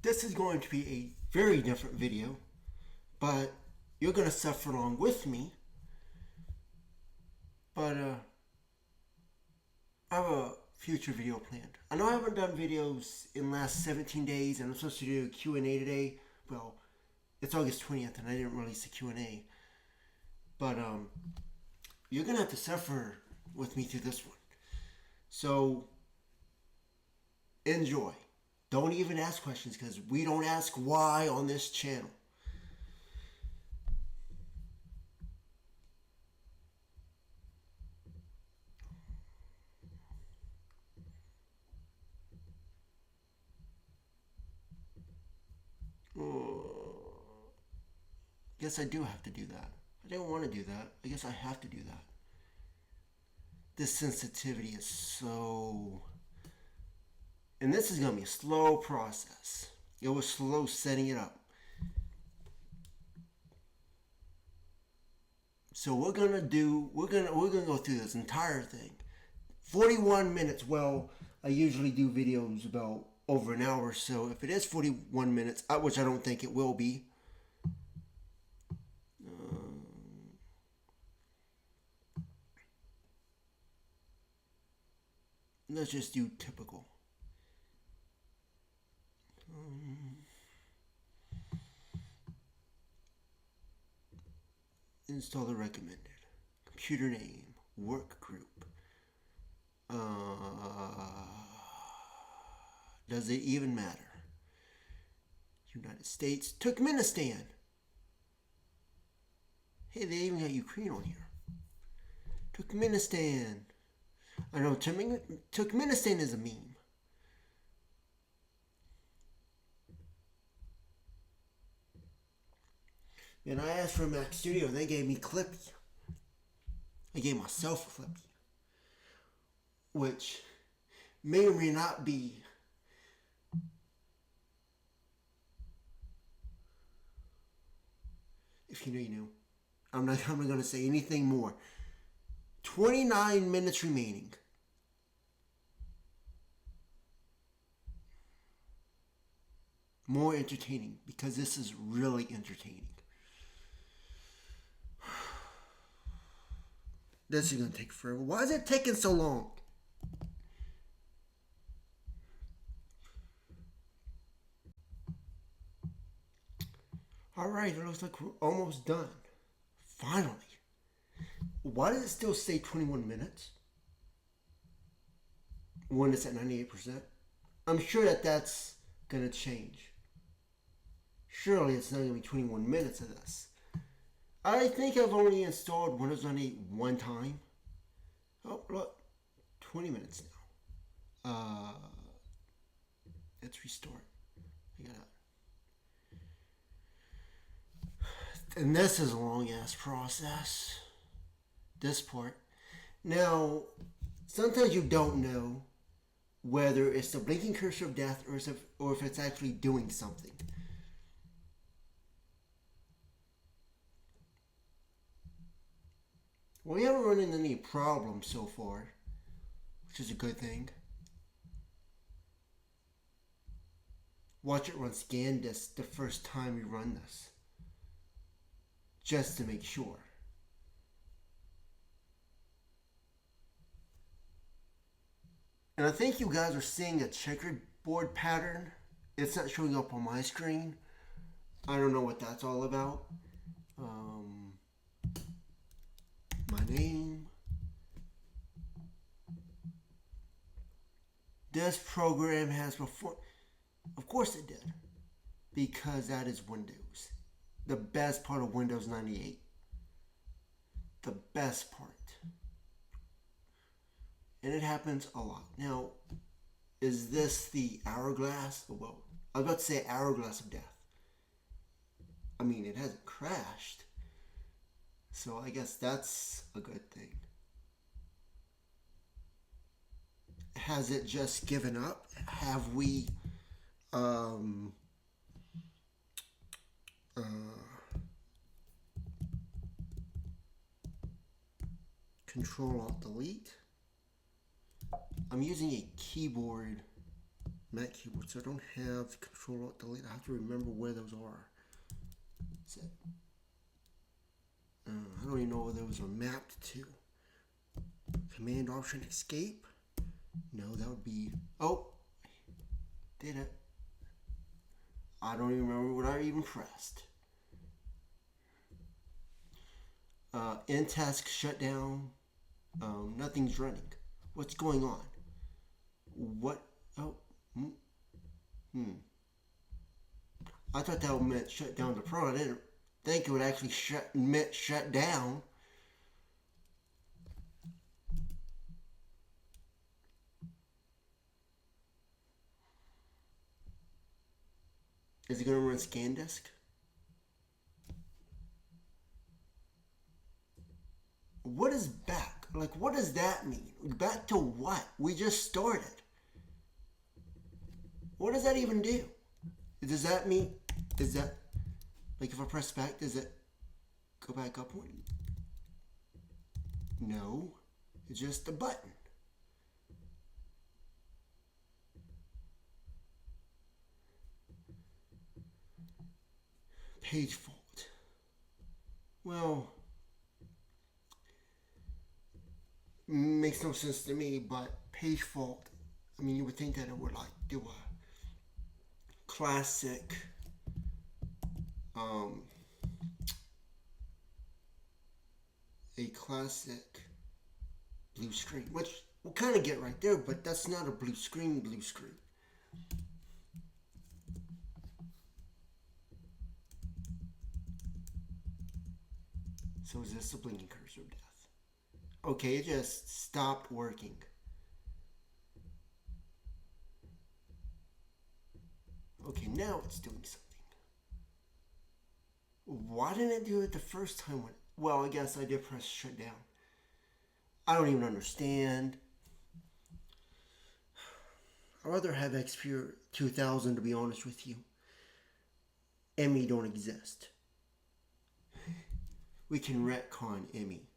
This is going to be a very different video, but you're going to suffer along with me. But I have a future video planned. I know I haven't done videos in the last 17 days, and I'm supposed to do a Q&A today. Well, it's August 20th, and I didn't release a Q&A. But you're going to have to suffer with me through this one. So, enjoy. Don't even ask questions, because we don't ask why on this channel. Guess I do have to do that. I didn't want to do that. I guess I have to do that. This sensitivity is so... And this is going to be a slow process. It was slow setting it up. So we're gonna go through this entire thing. 41 minutes. Well, I usually do videos about over an hour, so if it is 41 minutes, which I don't think it will be, let's just do typical. Install the recommended. Computer name. Work group. Does it even matter? United States. Turkmenistan. Hey, they even got Ukraine on here. Turkmenistan. I know Turkmenistan is a meme. And I asked for a Mac Studio, and they gave me Clippy. I gave myself a Clippy, which may or may not be if you know, you know. I'm not going to say anything more. 29 minutes remaining. More entertaining, because this is really entertaining. This is going to take forever. Why is it taking so long? Alright, it looks like we're almost done. Finally. Why does it still say 21 minutes? When it's at 98%? I'm sure that that's going to change. Surely it's not going to be 21 minutes of this. I think I've only installed Windows 98 one time. Oh, look. 20 minutes now. Let's restart. I got it. And this is a long-ass process. This part. Now, sometimes you don't know whether it's the blinking cursor of death or if it's actually doing something. Well, we haven't run into any problems so far, which is a good thing. Watch it run ScanDisk the first time we run this, just to make sure. And I think you guys are seeing a checkerboard pattern. It's not showing up on my screen. I don't know what that's all about. My name. This program has before... Of course it did. Because that is Windows. The best part of Windows 98. The best part. And it happens a lot. Now, is this the hourglass? Well, I was about to say hourglass of death. I mean, it hasn't crashed. So I guess that's a good thing. Has it just given up? Have we Control Alt Delete? I'm using a keyboard Mac keyboard, so I don't have Control Alt Delete. I have to remember where those are. I don't even know where those are mapped to. Command Option Escape. No, that would be. Oh, did it? I don't even remember what I even pressed. End task shutdown. Nothing's running. What's going on? What? Oh. I thought that meant shut down the pro. I didn't think it would actually meant shut down. Is it going to run ScanDisk? What is back? Like, what does that mean? Back to what? We just started. What does that even do? Does that mean, is that, like if I press back, does it go back up one? No, it's just a button. Page fault. Well, makes no sense to me, but page fault, I mean, you would think that it would like do a classic blue screen, which we'll kind of get right there, but that's not a blue screen. So is this a blinking cursor of death? Okay, it just stopped working. Okay, now it's doing something. Why didn't it do it the first time? Well, I guess I did press shutdown. I don't even understand. I'd rather have XP 2000, to be honest with you. Emmy don't exist. We can retcon Emmy.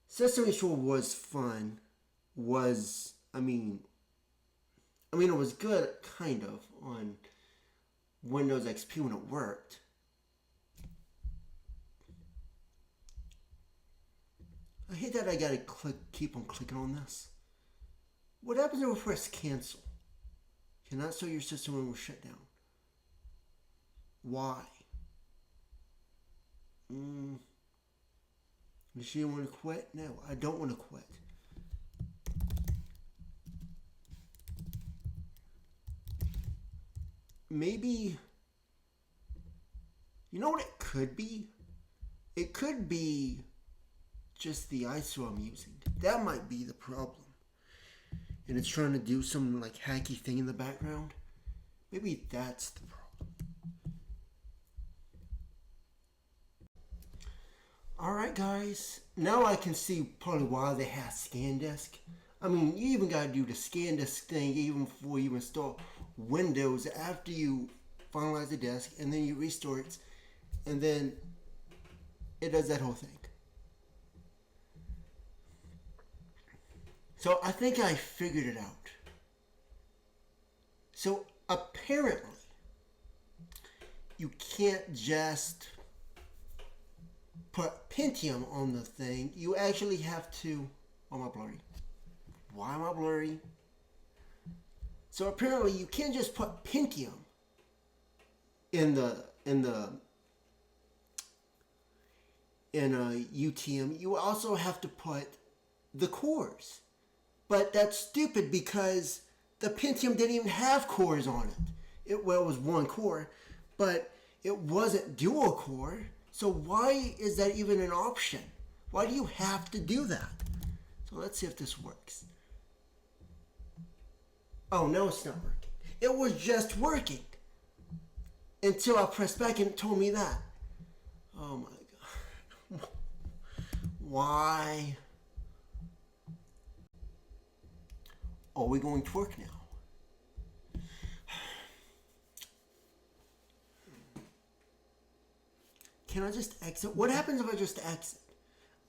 Sesame Street was fun. I mean, it was good, kind of, on Windows XP when it worked. I hate that I gotta keep on clicking on this. What happens if we press cancel? Cannot show your system when we're shut down. Why? Does she want to quit? No, I don't want to quit. Maybe, you know what it could be? It could be just the ISO I'm using. That might be the problem. And it's trying to do some like hacky thing in the background. Maybe that's the problem. Alright guys, now I can see probably why they have ScanDisk. I mean, you even gotta do the ScanDisk thing even before you install Windows, after you finalize the disk, and then you restore it, and then it does that whole thing. So I think I figured it out. So apparently, you can't just put Pentium on the thing. You actually have to. Oh, am I blurry? Why am I blurry? So apparently, you can't just put Pentium in a UTM. You also have to put the cores. But that's stupid because the Pentium didn't even have cores on it. It was one core, but it wasn't dual core. So why is that even an option? Why do you have to do that? So let's see if this works. Oh, no, it's not working. It was just working until I pressed back and it told me that. Oh my God. Why? Are we going to work now? Can I just exit? What happens if I just exit?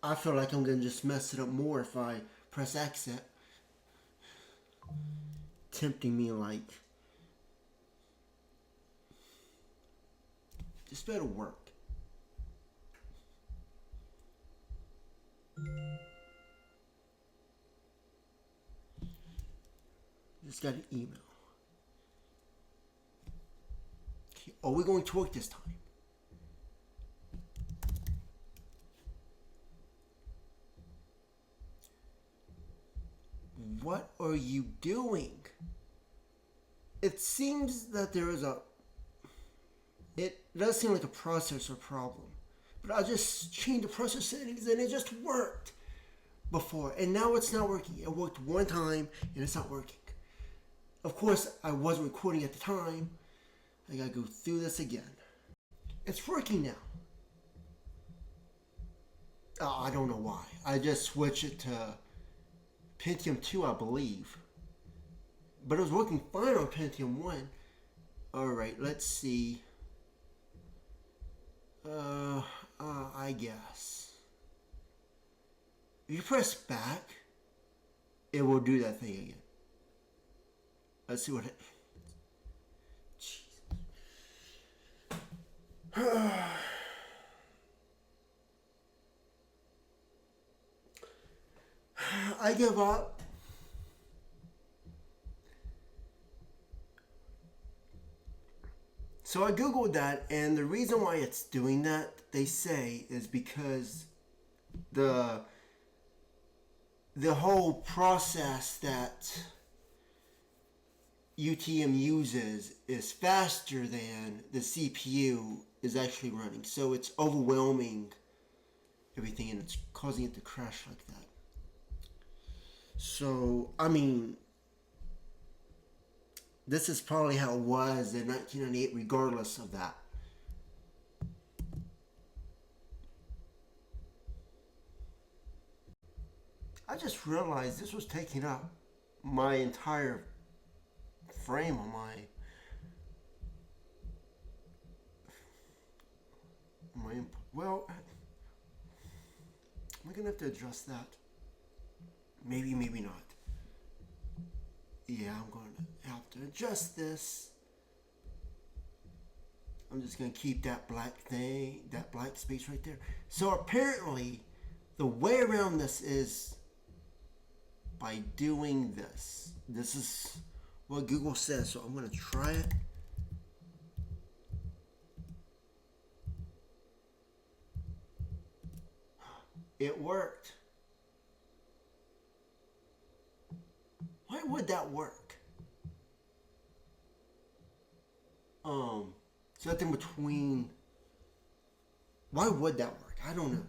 I feel like I'm going to just mess it up more if I press exit. tempting me like, this better work. Just got an email. Okay, are we going to work this time? What are you doing? It seems that there is a... It does seem like a processor problem. But I just changed the processor settings and it just worked before. And now it's not working. It worked one time and it's not working. Of course, I wasn't recording at the time. I gotta go through this again. It's working now. Oh, I don't know why. I just switched it to Pentium 2, I believe. But it was working fine on Pentium 1. Alright, let's see. I guess. If you press back, it will do that thing again. Let's see what it... Jesus. I give up. So I googled that, and the reason why it's doing that, they say, is because the whole process that UTM uses is faster than the CPU is actually running. So it's overwhelming everything, and it's causing it to crash like that. So, I mean, this is probably how it was in 1998, regardless of that. I just realized this was taking up my entire frame on my input. Well, am I gonna have to adjust that? Maybe, maybe not. Yeah, I'm going to have to adjust this. I'm just going to keep that black thing, that black space right there. So apparently, the way around this is by doing this. This is what Google says, so I'm going to try it. It worked. Why would that work? Something between... Why would that work? I don't know.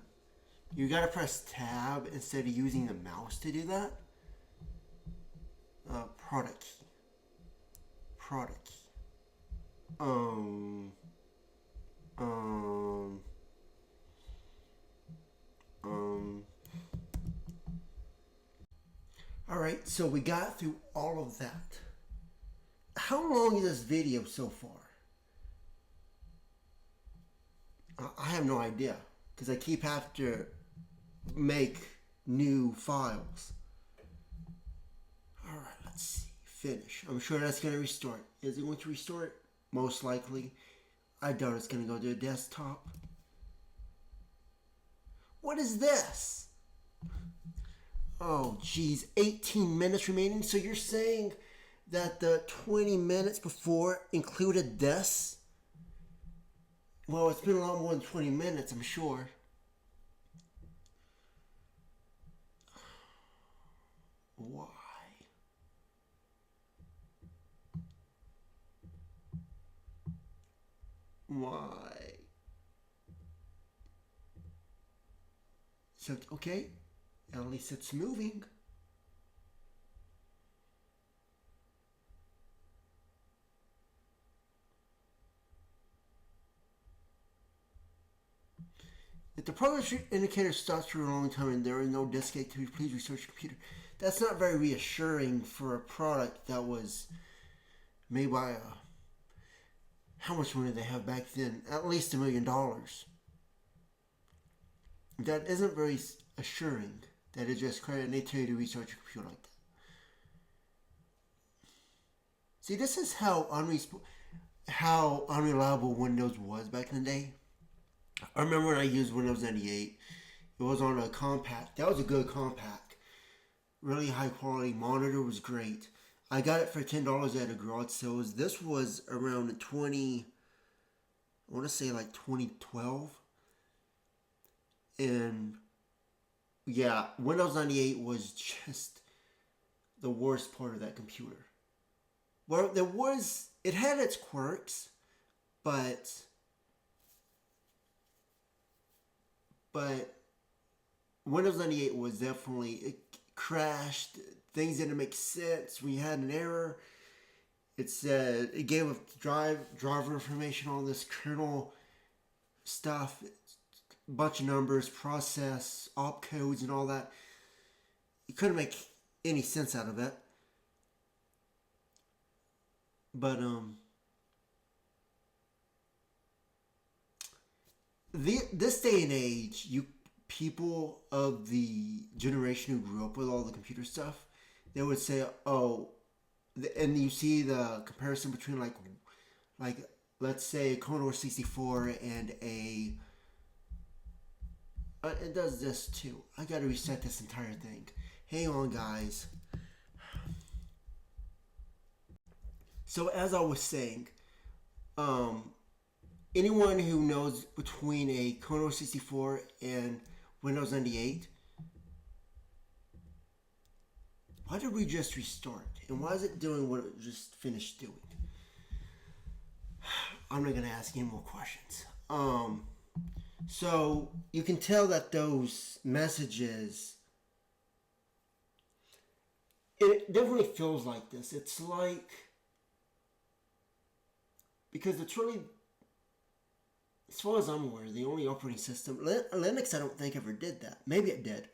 You gotta press tab instead of using the mouse to do that. Product key. Product key. Alright, so we got through all of that. How long is this video so far? I have no idea, because I keep having to make new files. Alright, let's see. Finish. I'm sure that's going to restore it. Is it going to restore it? Most likely. I doubt it's going to go to the desktop. What is this? Oh, geez. 18 minutes remaining. So you're saying that the 20 minutes before included this? Well, it's been a lot more than 20 minutes, I'm sure. Why? Why? So, okay. At least it's moving. If the progress indicator stops for a long time and there is no disk activity, please restart your computer. That's not very reassuring for a product that was made by how much money did they have back then? At least $1 million. That isn't very assuring that it just created an need to restart your computer like that. See, this is how unreliable Windows was back in the day. I remember when I used Windows 98. It was on a compact. That was a good compact. Really high quality. Monitor was great. I got it for $10 at a garage sale. This was around 20. I want to say like 2012. And yeah, Windows 98 was just the worst part of that computer. Well, it had its quirks, but Windows 98 was definitely, it crashed. Things didn't make sense. We had an error. It said it gave a driver information, all this kernel stuff, bunch of numbers, process, opcodes, and all that. You couldn't make any sense out of it. But this day and age, people of the generation who grew up with all the computer stuff, they would say, "Oh," and you see the comparison between like let's say a Commodore 64 and a it does this too. I got to reset this entire thing. Hang on, guys. So as I was saying, anyone who knows between a Commodore 64 and Windows 98, why did we just restart? And why is it doing what it just finished doing? I'm not going to ask any more questions. So you can tell that those messages, it definitely feels like this. It's like, because it's really, as far as I'm aware, the only operating system, Linux I don't think ever did that. Maybe it did.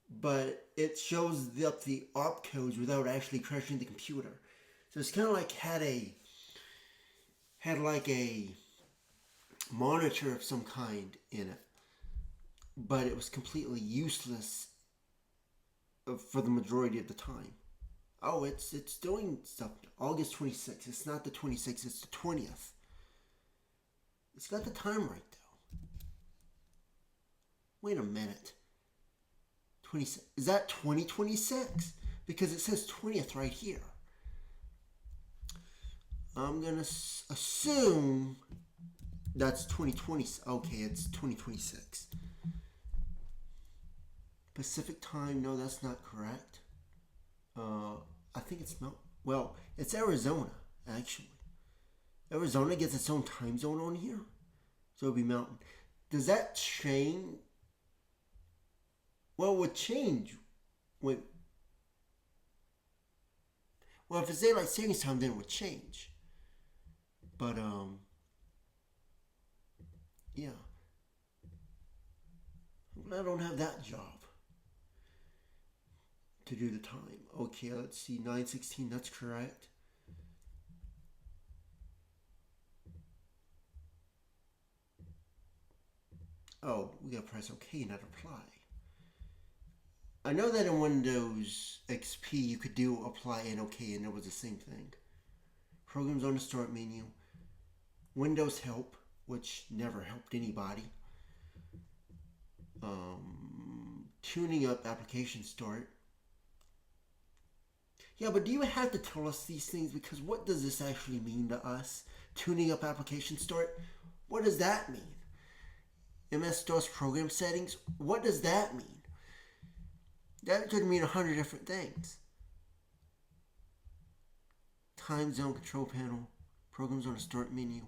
But it shows up the opcodes without actually crashing the computer. So it's kind of like had like a monitor of some kind in it. But it was completely useless for the majority of the time. Oh, it's doing stuff. August 26th. It's not the 26th, it's the 20th. It's got the time right, though. Wait a minute. 26. Is that 2026? Because it says 20th right here. I'm going to assume that's 2020. Okay, it's 2026. Pacific time. No, that's not correct. I think it's not. Well, it's Arizona, actually. Arizona gets its own time zone on here. So it'll be mountain. Does that change? Well, it would change. Well, if it's daylight savings time, then it would change. But, yeah. I don't have that job to do the time. Okay, let's see. 9:16, that's correct. Oh, we gotta press OK, not apply. I know that in Windows XP you could do apply and OK, and it was the same thing. Programs on the start menu. Windows help, which never helped anybody. Tuning up application start. Yeah, but do you have to tell us these things? Because what does this actually mean to us? Tuning up application start? What does that mean? MS-DOS program settings? What does that mean? That could mean 100 different things. Time zone control panel. Programs on the start menu.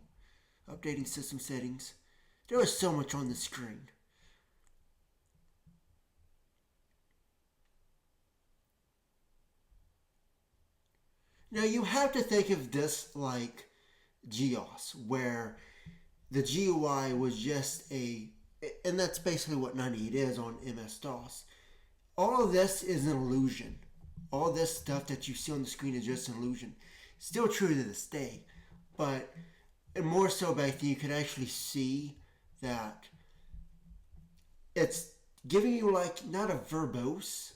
Updating system settings. There is so much on the screen. Now you have to think of this like GEOS, where the GUI was just and that's basically what 98 is on MS-DOS. All of this is an illusion. All this stuff that you see on the screen is just an illusion. Still true to this day, but more so back then you could actually see that it's giving you like not a verbose.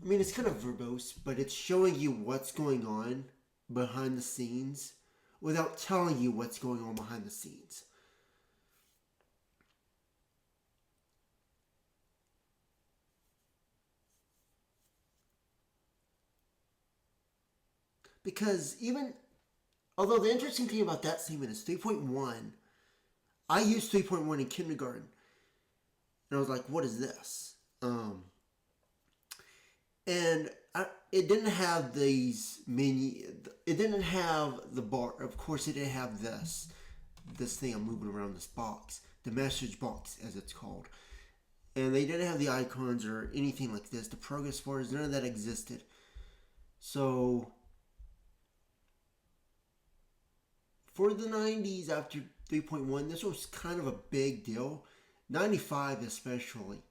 I mean, it's kind of verbose, but it's showing you what's going on behind the scenes without telling you what's going on behind the scenes. Because even, although the interesting thing about that statement is 3.1, I used 3.1 in kindergarten. And I was like, what is this? It didn't have these many, it didn't have the bar. Of course, it didn't have this thing I'm moving around, this box, the message box as it's called. And they didn't have the icons or anything like this. The progress bars, none of that existed. So for the 90s after 3.1, this was kind of a big deal. 95 especially.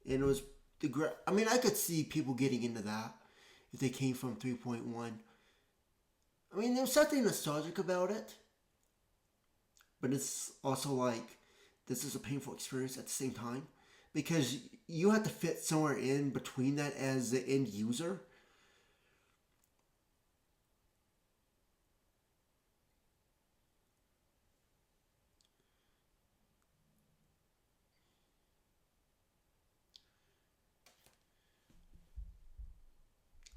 And it was I could see people getting into that if they came from 3.1. I mean, there was something nostalgic about it. But it's also like, this is a painful experience at the same time. Because you have to fit somewhere in between that as the end user.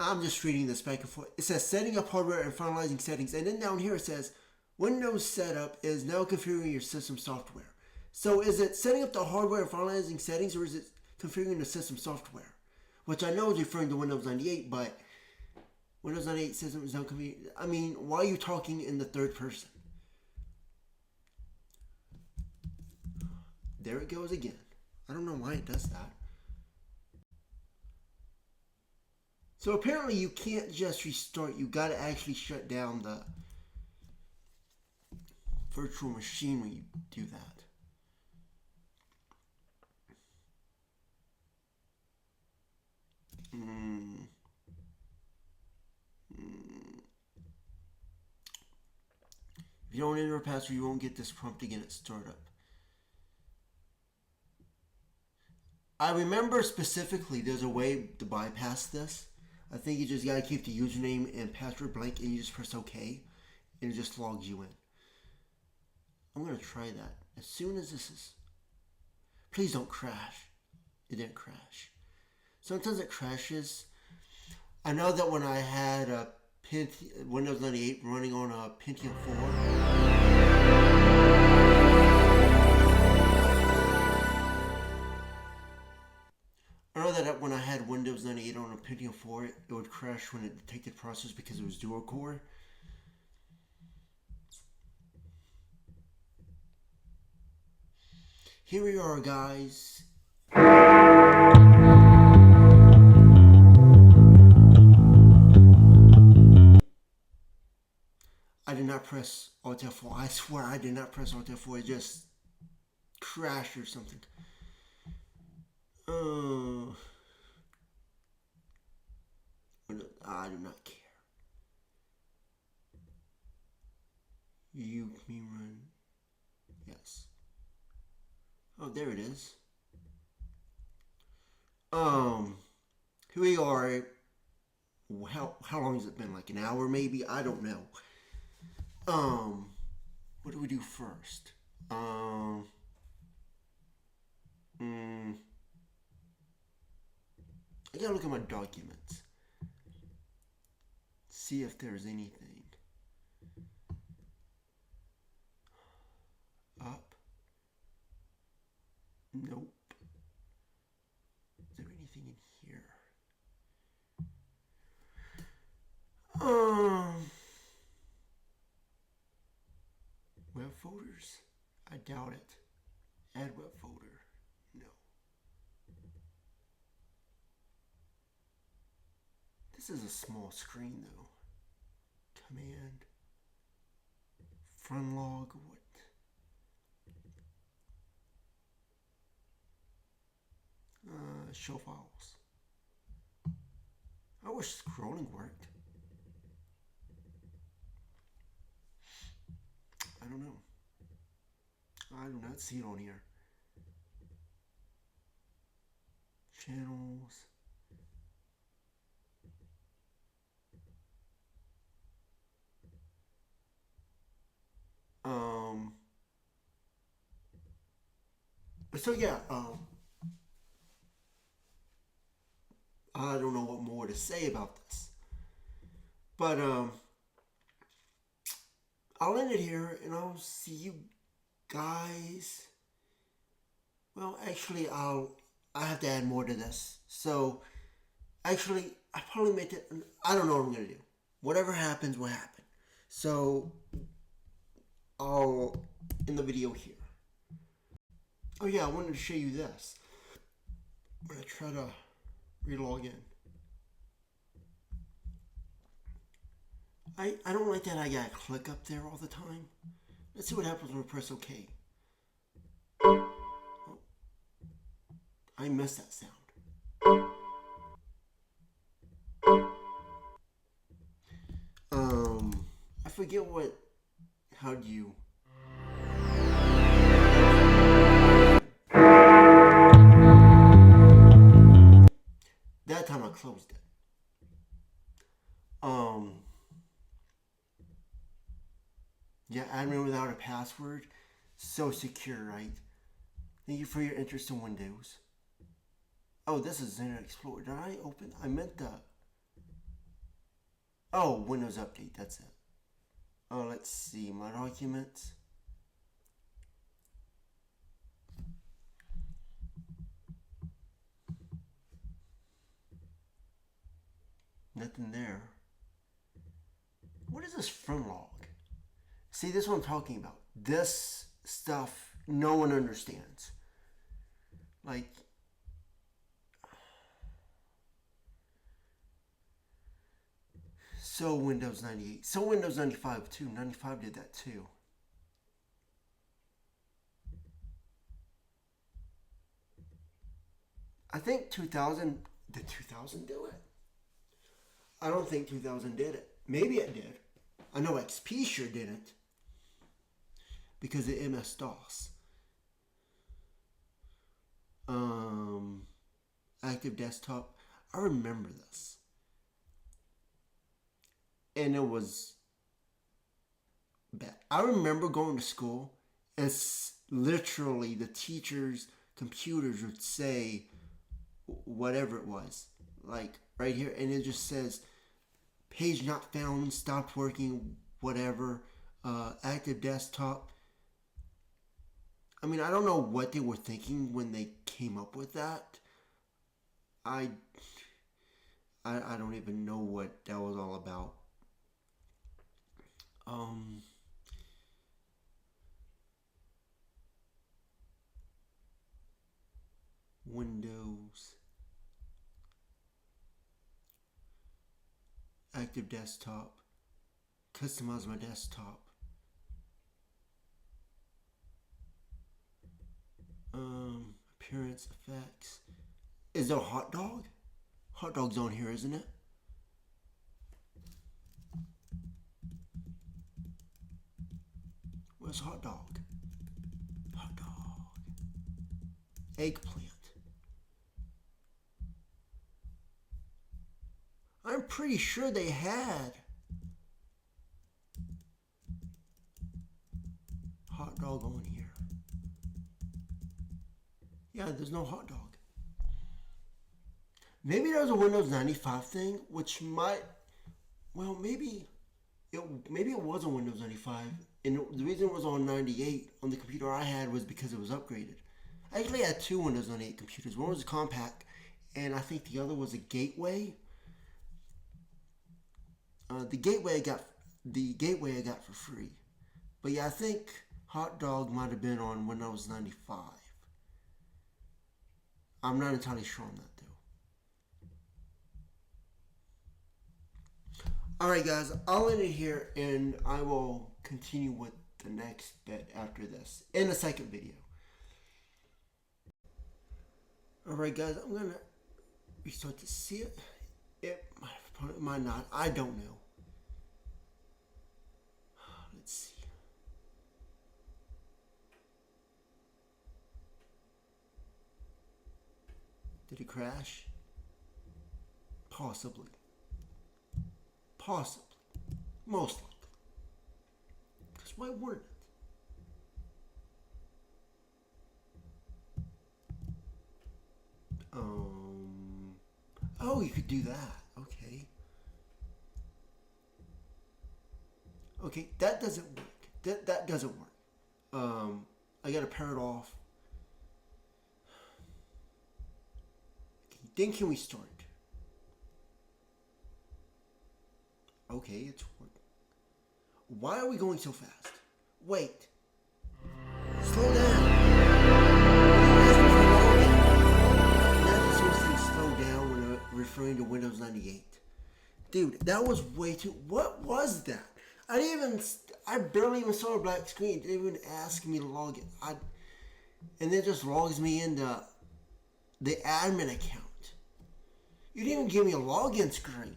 I'm just reading this back and forth. It says setting up hardware and finalizing settings. And then down here it says Windows setup is now configuring your system software. So is it setting up the hardware and finalizing settings, or is it configuring the system software? Which I know is referring to Windows 98, but Windows 98 system is now configuring. I mean, why are you talking in the third person? There it goes again. I don't know why it does that. So apparently you can't just restart. You got to actually shut down the virtual machine when you do that. If you don't enter a password, you won't get this prompt again at startup. I remember specifically there's a way to bypass this. I think you just gotta keep the username and password blank and you just press OK and it just logs you in. I'm gonna try that as soon as this is. Please don't crash. It didn't crash. Sometimes it crashes. I know that when I had a Windows 98 running on a Pentium 4. I know that when I had Windows 98 on a Pentium 4, it would crash when it detected process because it was dual core. Here we are, guys. I did not press Alt F4. I swear I did not press Alt F4. It just crashed or something. I do not care. You me run. Yes. Oh, there it is. Here we are. How long has it been? Like an hour, maybe? I don't know. What do we do first? I gotta look at my documents. See if there's anything. Up. Nope. Is there anything in here? Web folders? I doubt it. Add web folder. No. This is a small screen though. Command. Front log. What? Show files. I wish scrolling worked. I don't know. I do not see it on here. Channels. So yeah, I don't know what more to say about this, but I'll end it here, and I'll see you guys. Well, actually, I have to add more to this. So actually, I probably make it. I don't know what I'm gonna do. Whatever happens, will happen. So I'll in the video here. Oh yeah, I wanted to show you this. I'm gonna try to relog in. I don't like that I gotta click up there all the time. Let's see what happens when I press OK. Oh, I missed that sound. I forget what. How do you? That time I closed it. Yeah, admin without a password. So secure, right? Thank you for your interest in Windows. Oh, this is Internet Explorer. Did I open? I meant the. Oh, Windows Update. That's it. Oh, let's see. My documents. Nothing there. What is this from log? See, this is what I'm talking about. This stuff no one understands. Like, so Windows 98. So Windows 95 too. 95 did that too. I think 2000. Did 2000 do it? I don't think 2000 did it. Maybe it did. I know XP sure didn't. Because of MS-DOS. Active Desktop. I remember this. And it was bad. I remember going to school and literally the teachers' computers would say whatever it was. Like right here. And it just says page not found, stopped working, whatever. Active Desktop. I mean, I don't know what they were thinking when they came up with that. I don't even know what that was all about. Windows, Active Desktop, customize my desktop. Appearance effects. Is there a hot dog? Hot dog's on here, isn't it? Where's hot dog? Hot dog. Eggplant. I'm pretty sure they had hot dog on here. Yeah, there's no hot dog. Maybe there was a Windows 95 thing, which might, well, maybe it was on Windows 95, and the reason it was on 98 on the computer I had was because it was upgraded. I actually had two Windows 98 computers. One was a compact, and I think the other was a Gateway. The Gateway I got for free, but yeah, I think Hot Dog might have been on Windows 95. I'm not entirely sure on that though. Alright guys, I'll end it here and I will continue with the next bit after this in a second video. Alright guys, I'm gonna restart to see it. It might not. I don't know. Let's see. Did it crash? Possibly. Possibly. Most likely. Because why wouldn't it? Oh, you could do that. Okay. Okay, that doesn't work. That doesn't work. I gotta pair it off. Okay, then can we start? Okay, it's working. Why are we going so fast? Wait. Slow down. Imagine someone saying slow down when referring to Windows 98. Dude, that was way too. What was that? I didn't even. I barely even saw a black screen. It didn't even ask me to log in. And then it just logs me into the admin account. You didn't even give me a login screen.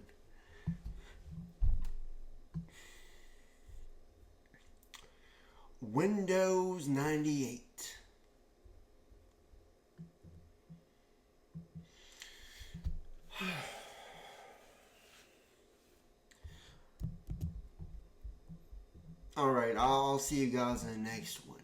Windows 98. Alright, I'll see you guys in the next one.